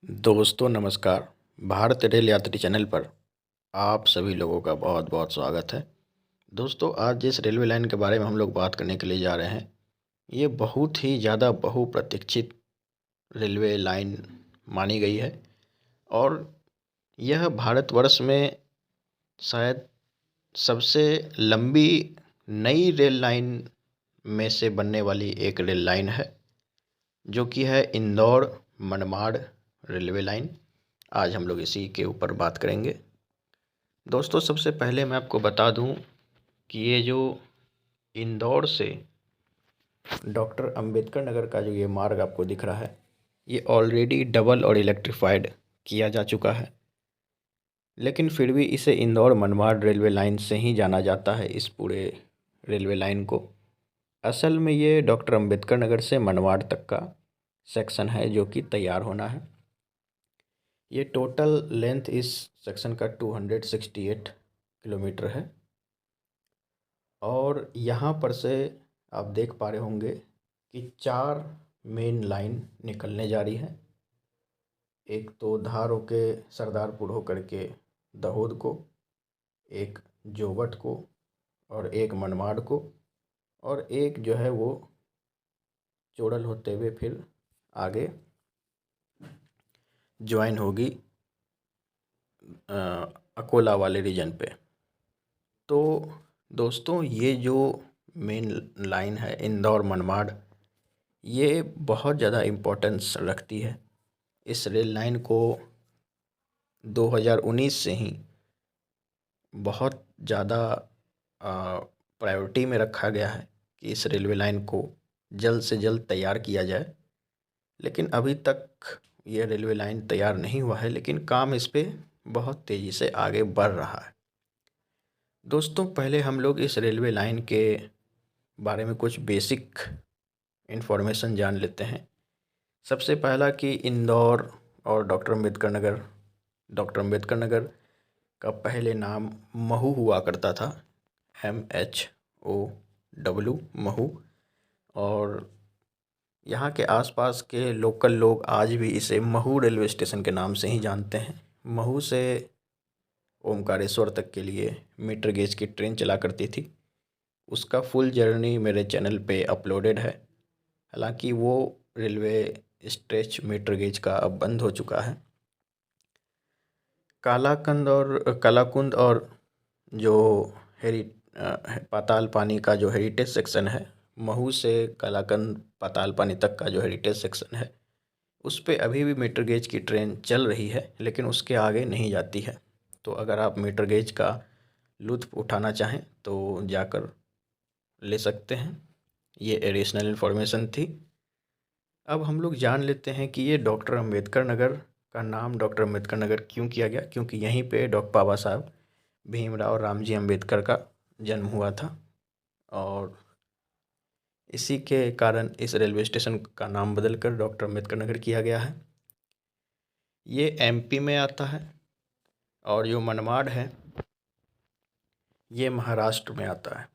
दोस्तों नमस्कार। भारत रेल यात्री चैनल पर आप सभी लोगों का बहुत बहुत स्वागत है। दोस्तों आज जिस रेलवे लाइन के बारे में हम लोग बात करने के लिए जा रहे हैं, ये बहुत ही ज़्यादा बहुप्रतीक्षित रेलवे लाइन मानी गई है और यह भारतवर्ष में शायद सबसे लंबी नई रेल लाइन में से बनने वाली एक रेल लाइन है, जो कि है इंदौर मनमाड़ रेलवे लाइन। आज हम लोग इसी के ऊपर बात करेंगे। दोस्तों सबसे पहले मैं आपको बता दूं कि ये जो इंदौर से डॉक्टर अंबेडकर नगर का जो ये मार्ग आपको दिख रहा है, ये ऑलरेडी डबल और इलेक्ट्रीफाइड किया जा चुका है, लेकिन फिर भी इसे इंदौर मनमाड़ रेलवे लाइन से ही जाना जाता है। इस पूरे रेलवे लाइन को असल में ये डॉक्टर अंबेडकर नगर से मनमाड़ तक का सेक्शन है जो कि तैयार होना है। ये टोटल लेंथ इस सेक्शन का 268 किलोमीटर है और यहाँ पर से आप देख पा रहे होंगे कि 4 मेन लाइन निकलने जा रही है। एक तो धार होके सरदारपुर होकर के दहोद को, एक जोवट को और एक मनमाड़ को, और एक जो है वो चोड़ल होते हुए फिर आगे ज्वाइन होगी अकोला वाले रीजन पे। तो दोस्तों ये जो मेन लाइन है इंदौर मनमाड़, ये बहुत ज़्यादा इम्पोर्टेंस रखती है। इस रेल लाइन को 2019 से ही बहुत ज़्यादा प्रायोरिटी में रखा गया है कि इस रेलवे लाइन को जल्द से जल्द तैयार किया जाए, लेकिन अभी तक ये रेलवे लाइन तैयार नहीं हुआ है, लेकिन काम इस पे बहुत तेज़ी से आगे बढ़ रहा है। दोस्तों पहले हम लोग इस रेलवे लाइन के बारे में कुछ बेसिक इन्फॉर्मेशन जान लेते हैं। सबसे पहला कि इंदौर और डॉक्टर अम्बेडकर नगर का पहले नाम महू हुआ करता था, MHOW महू। और यहाँ के आसपास के लोकल लोग आज भी इसे महू रेलवे स्टेशन के नाम से ही जानते हैं। महू से ओमकारेश्वर तक के लिए मीटर गेज की ट्रेन चला करती थी। उसका फुल जर्नी मेरे चैनल पे अपलोडेड है। हालांकि वो रेलवे स्ट्रेच मीटर गेज का अब बंद हो चुका है। कालाकुंद और जो हेरी पाताल पानी का जो हेरिटेज सेक्शन है, महू से कालाकंद पाताल पानी तक का जो हेरिटेज सेक्शन है, उस पे अभी भी मीटर गेज की ट्रेन चल रही है, लेकिन उसके आगे नहीं जाती है। तो अगर आप मीटर गेज का लुत्फ़ उठाना चाहें तो जाकर ले सकते हैं। ये एडिशनल इन्फॉर्मेशन थी। अब हम लोग जान लेते हैं कि ये डॉक्टर अंबेडकर नगर का नाम डॉक्टर अंबेडकर नगर क्यों किया गया, क्योंकि यहीं पे डॉक्टर बाबा साहब भीमराव रामजी अंबेडकर का जन्म हुआ था और इसी के कारण इस रेलवे स्टेशन का नाम बदलकर डॉक्टर अंबेडकर नगर किया गया है। ये MP में आता है और जो मनमाड़ है ये महाराष्ट्र में आता है।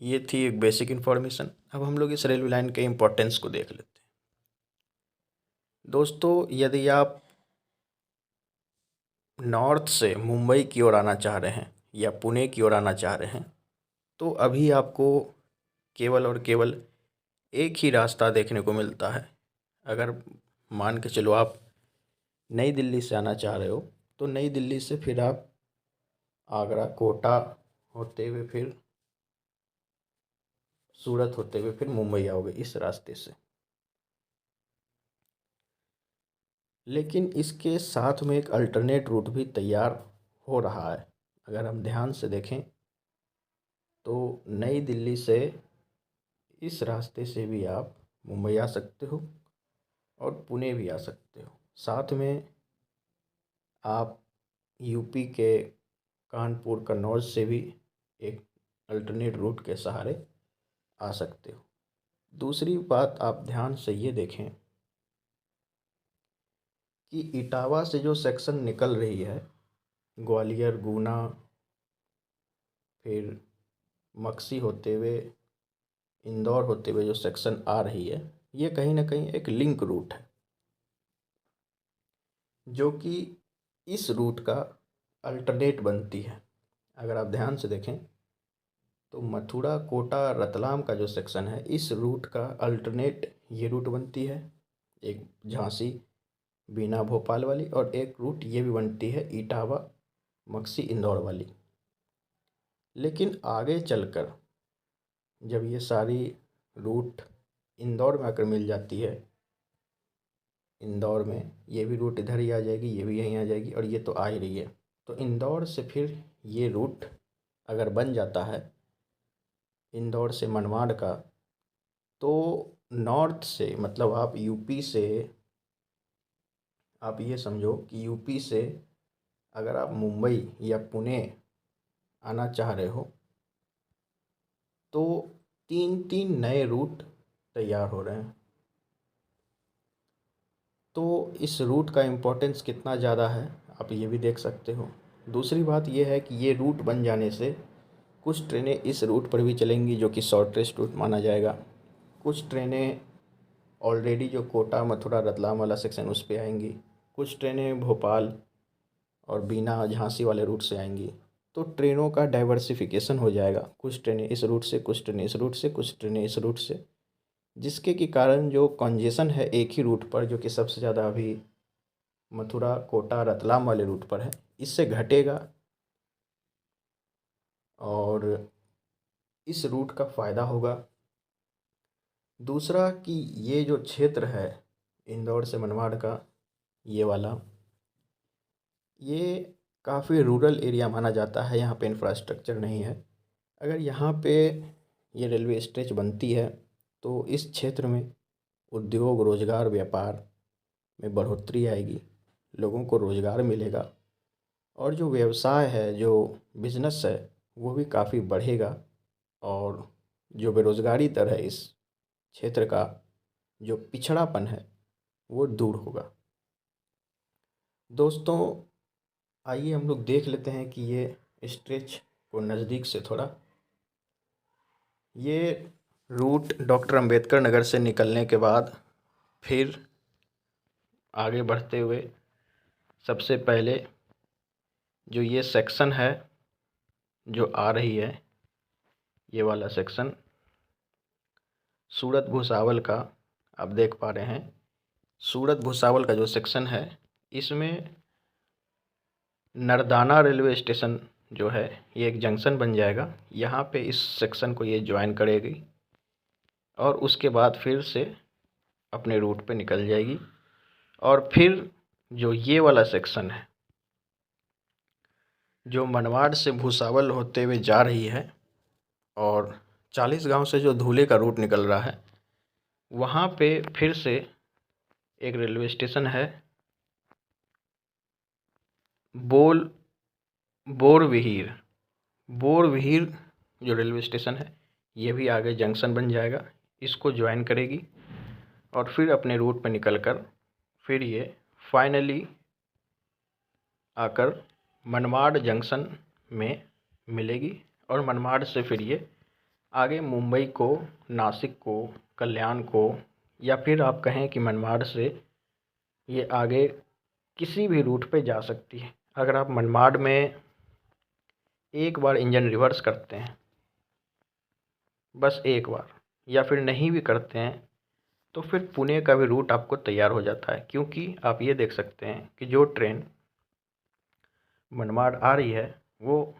ये थी एक बेसिक इन्फॉर्मेशन। अब हम लोग इस रेलवे लाइन के इम्पोर्टेंस को देख लेते हैं। दोस्तों यदि आप नॉर्थ से मुंबई की ओर आना चाह रहे हैं या पुणे की ओर आना चाह रहे हैं, तो अभी आपको केवल और केवल एक ही रास्ता देखने को मिलता है। अगर मान के चलो आप नई दिल्ली से आना चाह रहे हो, तो नई दिल्ली से फिर आप आगरा कोटा होते हुए फिर सूरत होते हुए फिर मुंबई आओगे इस रास्ते से। लेकिन इसके साथ में एक अल्टरनेट रूट भी तैयार हो रहा है। अगर हम ध्यान से देखें तो नई दिल्ली से इस रास्ते से भी आप मुंबई आ सकते हो और पुणे भी आ सकते हो। साथ में आप यूपी के कानपुर कन्नौज से भी एक अल्टरनेट रूट के सहारे आ सकते हो। दूसरी बात आप ध्यान से ये देखें कि इटावा से जो सेक्शन निकल रही है, ग्वालियर गुना फिर मक्सी होते हुए इंदौर होते हुए जो सेक्शन आ रही है, ये कहीं ना कहीं एक लिंक रूट है। जो कि इस रूट का अल्टरनेट बनती है। अगर आप ध्यान से देखें तो मथुरा कोटा रतलाम का जो सेक्शन है, इस रूट का अल्टरनेट ये रूट बनती है, एक झांसी बीना भोपाल वाली, और एक रूट ये भी बनती है इटावा मक्सी इंदौर वाली। लेकिन आगे चलकर जब ये सारी रूट इंदौर में आकर मिल जाती है, इंदौर में ये भी रूट इधर ही आ जाएगी, ये भी यहीं आ जाएगी, और ये तो आ ही रही है। तो इंदौर से फिर ये रूट अगर बन जाता है इंदौर से मनमाड़ का, तो नॉर्थ से मतलब आप यूपी से, आप ये समझो कि यूपी से अगर आप मुंबई या पुणे आना चाह रहे हो तो तीन तीन नए रूट तैयार हो रहे हैं। तो इस रूट का इम्पोर्टेंस कितना ज़्यादा है आप ये भी देख सकते हो। दूसरी बात ये है कि ये रूट बन जाने से कुछ ट्रेनें इस रूट पर भी चलेंगी जो कि शॉर्टेस्ट रूट माना जाएगा। कुछ ट्रेनें ऑलरेडी जो कोटा मथुरा रतलाम वाला सेक्शन उस पे आएंगी, कुछ ट्रेनें भोपाल और बीना झांसी वाले रूट से आएंगी। तो ट्रेनों का डाइवर्सिफिकेशन हो जाएगा, कुछ ट्रेनें इस रूट से, कुछ ट्रेनें इस रूट से, कुछ ट्रेनें इस रूट से, जिसके के कारण जो कंजेशन है एक ही रूट पर, जो कि सबसे ज़्यादा अभी मथुरा कोटा रतलाम वाले रूट पर है, इससे घटेगा। और इस रूट का फ़ायदा होगा। दूसरा कि ये जो क्षेत्र है इंदौर से मनमाड़ का, ये वाला, ये काफ़ी रूरल एरिया माना जाता है, यहाँ पे इंफ्रास्ट्रक्चर नहीं है। अगर यहाँ पे ये रेलवे स्ट्रेच बनती है तो इस क्षेत्र में उद्योग रोज़गार व्यापार में बढ़ोतरी आएगी, लोगों को रोज़गार मिलेगा, और जो व्यवसाय है, जो बिज़नेस है, वो भी काफ़ी बढ़ेगा। और जो बेरोज़गारी दर है इस क्षेत्र का, जो पिछड़ापन है, वो दूर होगा। दोस्तों, आइए हम लोग देख लेते हैं कि ये स्ट्रेच को नज़दीक से थोड़ा। ये रूट डॉक्टर अंबेडकर नगर से निकलने के बाद फिर आगे बढ़ते हुए सबसे पहले जो ये सेक्शन है जो आ रही है, ये वाला सेक्शन सूरत भुसावल का, आप देख पा रहे हैं सूरत भुसावल का जो सेक्शन है, इसमें नरदाना रेलवे स्टेशन जो है ये एक जंक्शन बन जाएगा। यहाँ पे इस सेक्शन को ये ज्वाइन करेगी और उसके बाद फिर से अपने रूट पे निकल जाएगी। और फिर जो ये वाला सेक्शन है जो मनमाड़ से भुसावल होते हुए जा रही है और 40 गांव से जो धुले का रूट निकल रहा है, वहाँ पे फिर से एक रेलवे स्टेशन है बोरविहीर। बोरविहीर जो रेलवे स्टेशन है ये भी आगे जंक्शन बन जाएगा, इसको ज्वाइन करेगी और फिर अपने रूट पर निकलकर फिर ये फाइनली आकर मनमाड़ जंक्शन में मिलेगी। और मनमाड़ से फिर ये आगे मुंबई को, नासिक को, कल्याण को, या फिर आप कहें कि मनमाड़ से ये आगे किसी भी रूट पे जा सकती है। अगर आप मनमाड़ में एक बार इंजन रिवर्स करते हैं, बस एक बार, या फिर नहीं भी करते हैं, तो फिर पुणे का भी रूट आपको तैयार हो जाता है। क्योंकि आप ये देख सकते हैं कि जो ट्रेन मनमाड़ आ रही है वो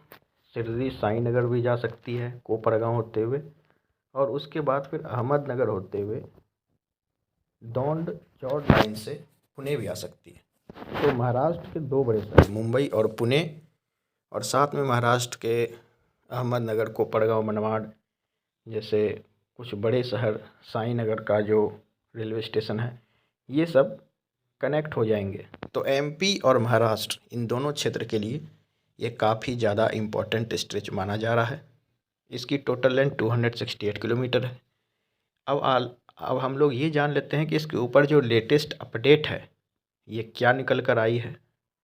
शिरडी साईनगर भी जा सकती है कोपरगांव होते हुए, और उसके बाद फिर अहमदनगर होते हुए दौंड चौड़ लाइन से पुणे भी आ सकती है। तो महाराष्ट्र के दो बड़े शहर मुंबई और पुणे, और साथ में महाराष्ट्र के अहमदनगर, कोपरगांव, मनमाड़ जैसे कुछ बड़े शहर, साईनगर का जो रेलवे स्टेशन है, ये सब कनेक्ट हो जाएंगे। तो एमपी और महाराष्ट्र इन दोनों क्षेत्र के लिए ये काफ़ी ज़्यादा इम्पोर्टेंट स्ट्रेच माना जा रहा है। इसकी टोटल लेंथ 268 किलोमीटर है। अब हम लोग ये जान लेते हैं कि इसके ऊपर जो लेटेस्ट अपडेट है ये क्या निकल कर आई है,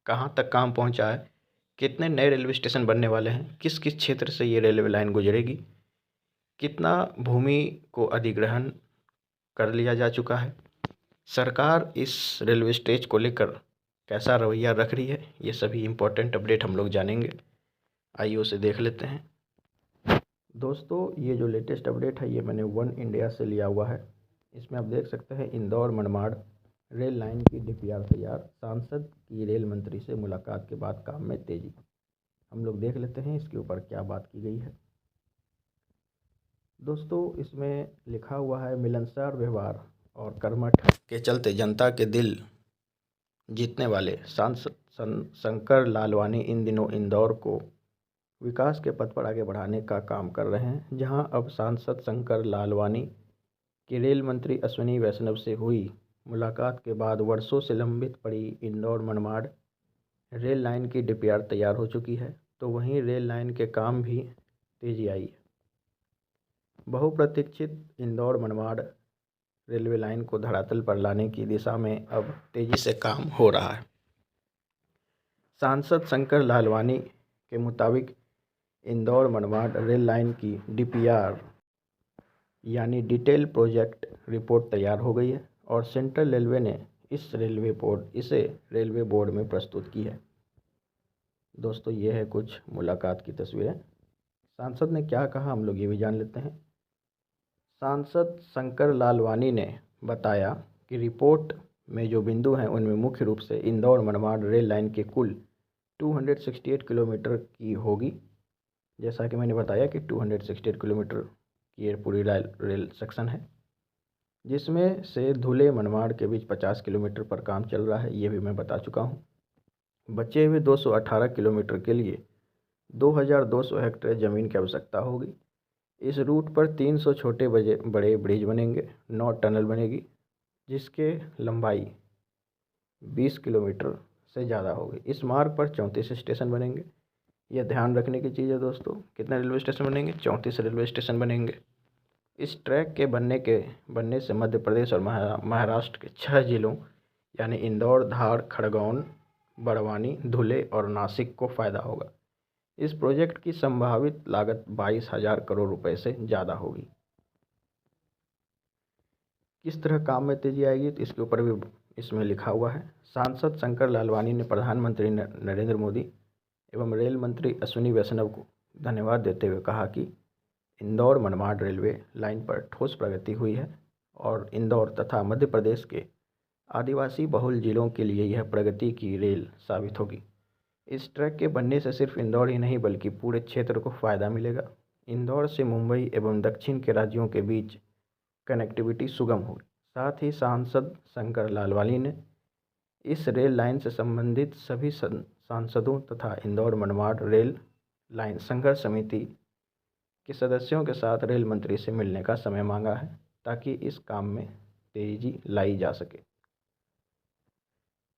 कहाँ तक काम पहुँचा है, कितने नए रेलवे स्टेशन बनने वाले हैं, किस किस क्षेत्र से ये रेलवे लाइन गुजरेगी, कितना भूमि को अधिग्रहण कर लिया जा चुका है। सरकार इस रेलवे स्टेज को लेकर कैसा रवैया रख रही है, ये सभी इम्पोर्टेंट अपडेट हम लोग जानेंगे। आइए उसे देख लेते हैं। दोस्तों, ये जो लेटेस्ट अपडेट है ये मैंने वन इंडिया से लिया हुआ है। इसमें आप देख सकते हैं इंदौर मनमाड़ रेल लाइन की DPR तैयार, सांसद की रेल मंत्री से मुलाकात के बाद काम में तेजी। हम लोग देख लेते हैं इसके ऊपर क्या बात की गई है। दोस्तों, इसमें लिखा हुआ है मिलनसार व्यवहार और कर्मठ के चलते जनता के दिल जीतने वाले सांसद शंकर लालवानी इन दिनों इंदौर को विकास के पथ पर आगे बढ़ाने का काम कर रहे हैं। जहां अब सांसद शंकर लालवानी की रेल मंत्री अश्विनी वैष्णव से हुई मुलाकात के बाद वर्षों से लंबित पड़ी इंदौर मनमाड़ रेल लाइन की DPR तैयार हो चुकी है, तो वहीं रेल लाइन के काम भी तेजी आई है। बहुप्रतीक्षित इंदौर मनमाड़ रेलवे लाइन को धरातल पर लाने की दिशा में अब तेजी से काम हो रहा है। सांसद शंकर लालवानी के मुताबिक इंदौर मनमाड़ रेल लाइन की DPR यानी डिटेल प्रोजेक्ट रिपोर्ट तैयार हो गई है और सेंट्रल रेलवे ने इसे रेलवे बोर्ड में प्रस्तुत की है। दोस्तों, ये है कुछ मुलाकात की तस्वीरें। सांसद ने क्या कहा हम लोग ये भी जान लेते हैं। सांसद शंकर लालवानी ने बताया कि रिपोर्ट में जो बिंदु हैं उनमें मुख्य रूप से इंदौर मनमाड़ रेल लाइन के कुल 268 किलोमीटर की होगी। जैसा कि मैंने बताया कि 268 किलोमीटर की ये पूरी रेल सेक्शन है, जिसमें से धुले मनमाड़ के बीच 50 किलोमीटर पर काम चल रहा है, ये भी मैं बता चुका हूँ। बचे हुए 218 किलोमीटर के लिए 2200 हेक्टेयर ज़मीन की आवश्यकता होगी। इस रूट पर 300 छोटे बड़े ब्रिज बनेंगे, 9 टनल बनेगी, जिसके लंबाई 20 किलोमीटर से ज़्यादा होगी। इस मार्ग पर 34 स्टेशन बनेंगे। यह ध्यान रखने की चीज़ है दोस्तों। कितने रेलवे स्टेशन बनेंगे? 34 रेलवे स्टेशन बनेंगे। इस ट्रैक के बनने से मध्य प्रदेश और महाराष्ट्र के 6 जिलों यानी इंदौर, धार, खड़गौन, बड़वानी, धुले और नासिक को फ़ायदा होगा। इस प्रोजेक्ट की संभावित लागत 22,000 करोड़ रुपए से ज़्यादा होगी। किस तरह काम में तेजी आएगी, तो इसके ऊपर भी इसमें लिखा हुआ है। सांसद शंकर लालवानी ने प्रधानमंत्री नरेंद्र मोदी एवं रेल मंत्री अश्विनी वैष्णव को धन्यवाद देते हुए कहा कि इंदौर मनमाड़ रेलवे लाइन पर ठोस प्रगति हुई है और इंदौर तथा मध्य प्रदेश के आदिवासी बहुल जिलों के लिए यह प्रगति की रेल साबित होगी। इस ट्रैक के बनने से सिर्फ इंदौर ही नहीं बल्कि पूरे क्षेत्र को फ़ायदा मिलेगा। इंदौर से मुंबई एवं दक्षिण के राज्यों के बीच कनेक्टिविटी सुगम होगी। साथ ही सांसद शंकर लालवानी ने इस रेल लाइन से संबंधित सभी सांसदों तथा इंदौर मनमाड़ रेल लाइन संघर्ष समिति के सदस्यों के साथ रेल मंत्री से मिलने का समय मांगा है, ताकि इस काम में तेजी लाई जा सके।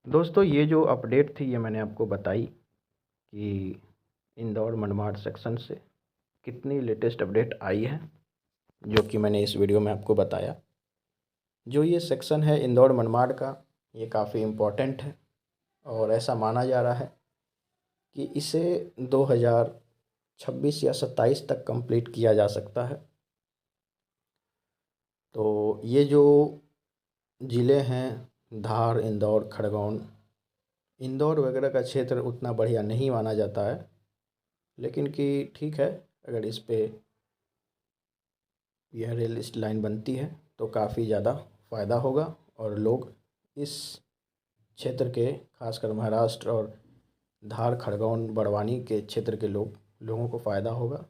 दोस्तों, ये जो अपडेट थी ये मैंने आपको बताई कि इंदौर मनमाड़ सेक्शन से कितनी लेटेस्ट अपडेट आई है, जो कि मैंने इस वीडियो में आपको बताया। जो ये सेक्शन है इंदौर मनमाड़ का, ये काफ़ी इम्पोर्टेंट है और ऐसा माना जा रहा है कि इसे 2026 या 27 तक कंप्लीट किया जा सकता है। तो ये जो ज़िले हैं धार, इंदौर, खड़गौन, इंदौर वगैरह का क्षेत्र उतना बढ़िया नहीं माना जाता है, लेकिन कि ठीक है, अगर इस पे यह रेल लाइन बनती है तो काफ़ी ज़्यादा फ़ायदा होगा और लोग इस क्षेत्र के खासकर महाराष्ट्र और धार, खड़गौन, बड़वानी के क्षेत्र के लोगों को फ़ायदा होगा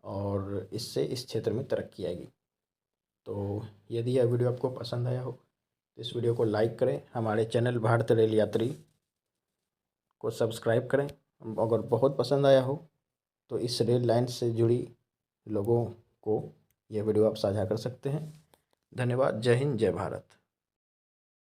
और इससे इस क्षेत्र में तरक्की आएगी। तो यदि यह वीडियो आपको पसंद आया हो तो इस वीडियो को लाइक करें, हमारे चैनल भारत रेल यात्री को सब्सक्राइब करें। अगर बहुत पसंद आया हो तो इस रेल लाइन से जुड़ी लोगों को यह वीडियो आप साझा कर सकते हैं। धन्यवाद। जय हिंद, जय भारत।